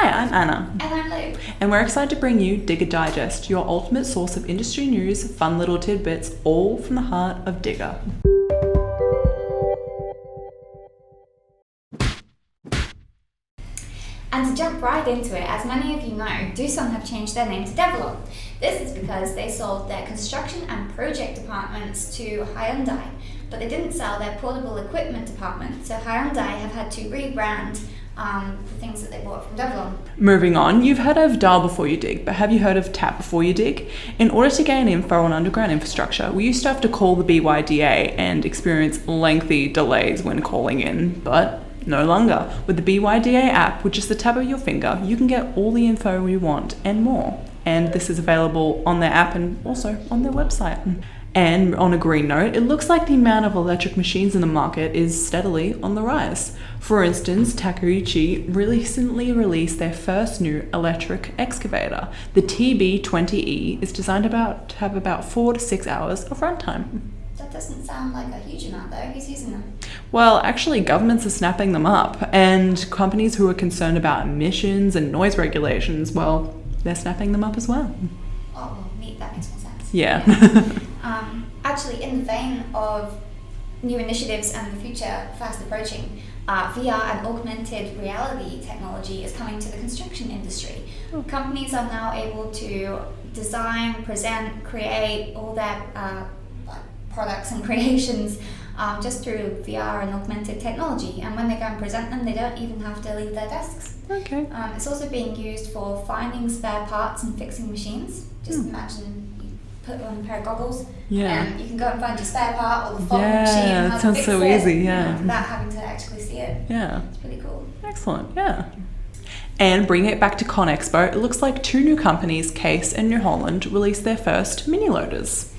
Hi, I'm Anna. And I'm Lou. And we're excited to bring you Digga Digest, your ultimate source of industry news, fun little tidbits, all from the heart of Digga. And to jump right into it, as many of you know, Doosan have changed their name to Develop. This is because they sold their construction and project departments to Hyundai, but they didn't sell their portable equipment department, so Hyundai have had to rebrand the things that they bought from Develop. Moving on, you've heard of dial before you dig, but have you heard of tap before you dig? In order to gain info on underground infrastructure, we used to have to call the BYDA and experience lengthy delays when calling in, but no longer. With the BYDA app, with just the tap of your finger, you can get all the info you want and more. And this is available on their app and also on their website. And on a green note, it looks like the amount of electric machines in the market is steadily on the rise. For instance, Takeuchi recently released their first new electric excavator. The TB20E is designed to have about 4 to 6 hours of runtime. That doesn't sound like a huge amount though. Who's using them? Well, actually, governments are snapping them up, and companies who are concerned about emissions and noise regulations, well, they're snapping them up as well. Oh, well, neat. That makes more sense. Yeah. Actually, in the vein of new initiatives and the future fast approaching, VR and augmented reality technology is coming to the construction industry. Companies are now able to design, present, create all their products and creations just through VR and augmented technology, and when they go and present them, they don't even have to leave their desks. Okay. It's also being used for finding spare parts and fixing machines. Just imagine you put on a pair of goggles and you can go and find your spare part or the fault machine and how it to sounds fix so it, easy, yeah. without having to actually see it. Yeah. It's pretty cool. Excellent, yeah. And bringing it back to ConExpo, it looks like 2 new companies, Case and New Holland, released their first mini loaders.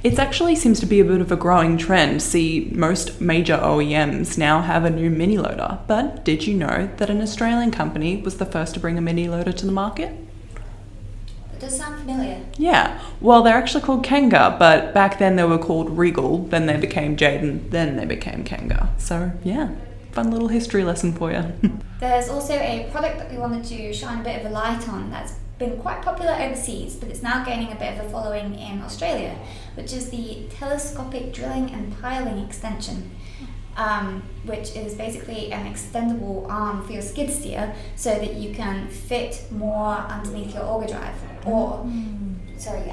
It actually seems to be a bit of a growing trend. See, most major OEMs now have a new mini loader. But did you know that an Australian company was the first to bring a mini loader to the market? It does sound familiar. Yeah, well, they're actually called Kanga, but back then they were called Regal, then they became Jaden, then they became Kanga. So yeah, fun little history lesson for you. There's also a product that we wanted to shine a bit of a light on that's been quite popular overseas, but it's now gaining a bit of a following in Australia, which is the telescopic drilling and piling extension, which is basically an extendable arm for your skid steer so that you can fit more underneath your auger drive your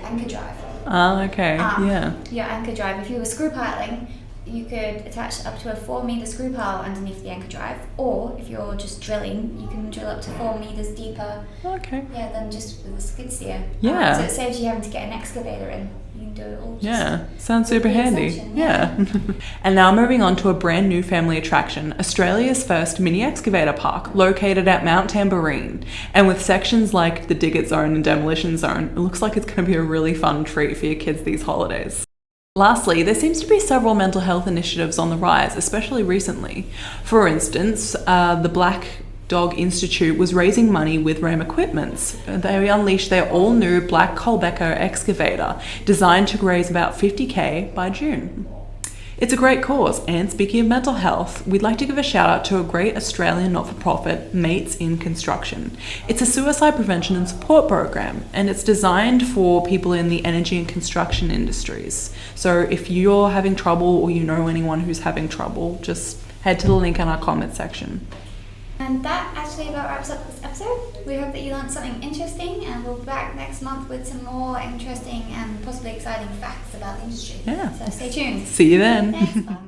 anchor drive. Okay, yeah. Your anchor drive. If you were screw piling, you could attach up to a 4-meter screw pile underneath the anchor drive, or if you're just drilling, you can drill up to 4 meters deeper. Okay. Yeah, than just with a skid steer. Yeah. So it saves you having to get an excavator in. You can do it all. Sounds super handy. Yeah. And now moving on to a brand new family attraction, Australia's first mini excavator park, located at Mount Tamborine. And with sections like the Dig It Zone and Demolition Zone, it looks like it's going to be a really fun treat for your kids these holidays. Lastly, there seems to be several mental health initiatives on the rise, especially recently. For instance, the Black Dog Institute was raising money with Ram Equipments. They unleashed their all-new Black Colbecker excavator, designed to raise about $50,000 by June. It's a great cause, and speaking of mental health, we'd like to give a shout out to a great Australian not-for-profit, Mates in Construction. It's a suicide prevention and support program, and it's designed for people in the energy and construction industries. So if you're having trouble or you know anyone who's having trouble, just head to the link in our comment section. And that actually about wraps up this episode. We hope that you learned something interesting, and we'll be back next month with some more interesting and possibly exciting facts about the industry. Yeah. So stay tuned. See you then. Thanks.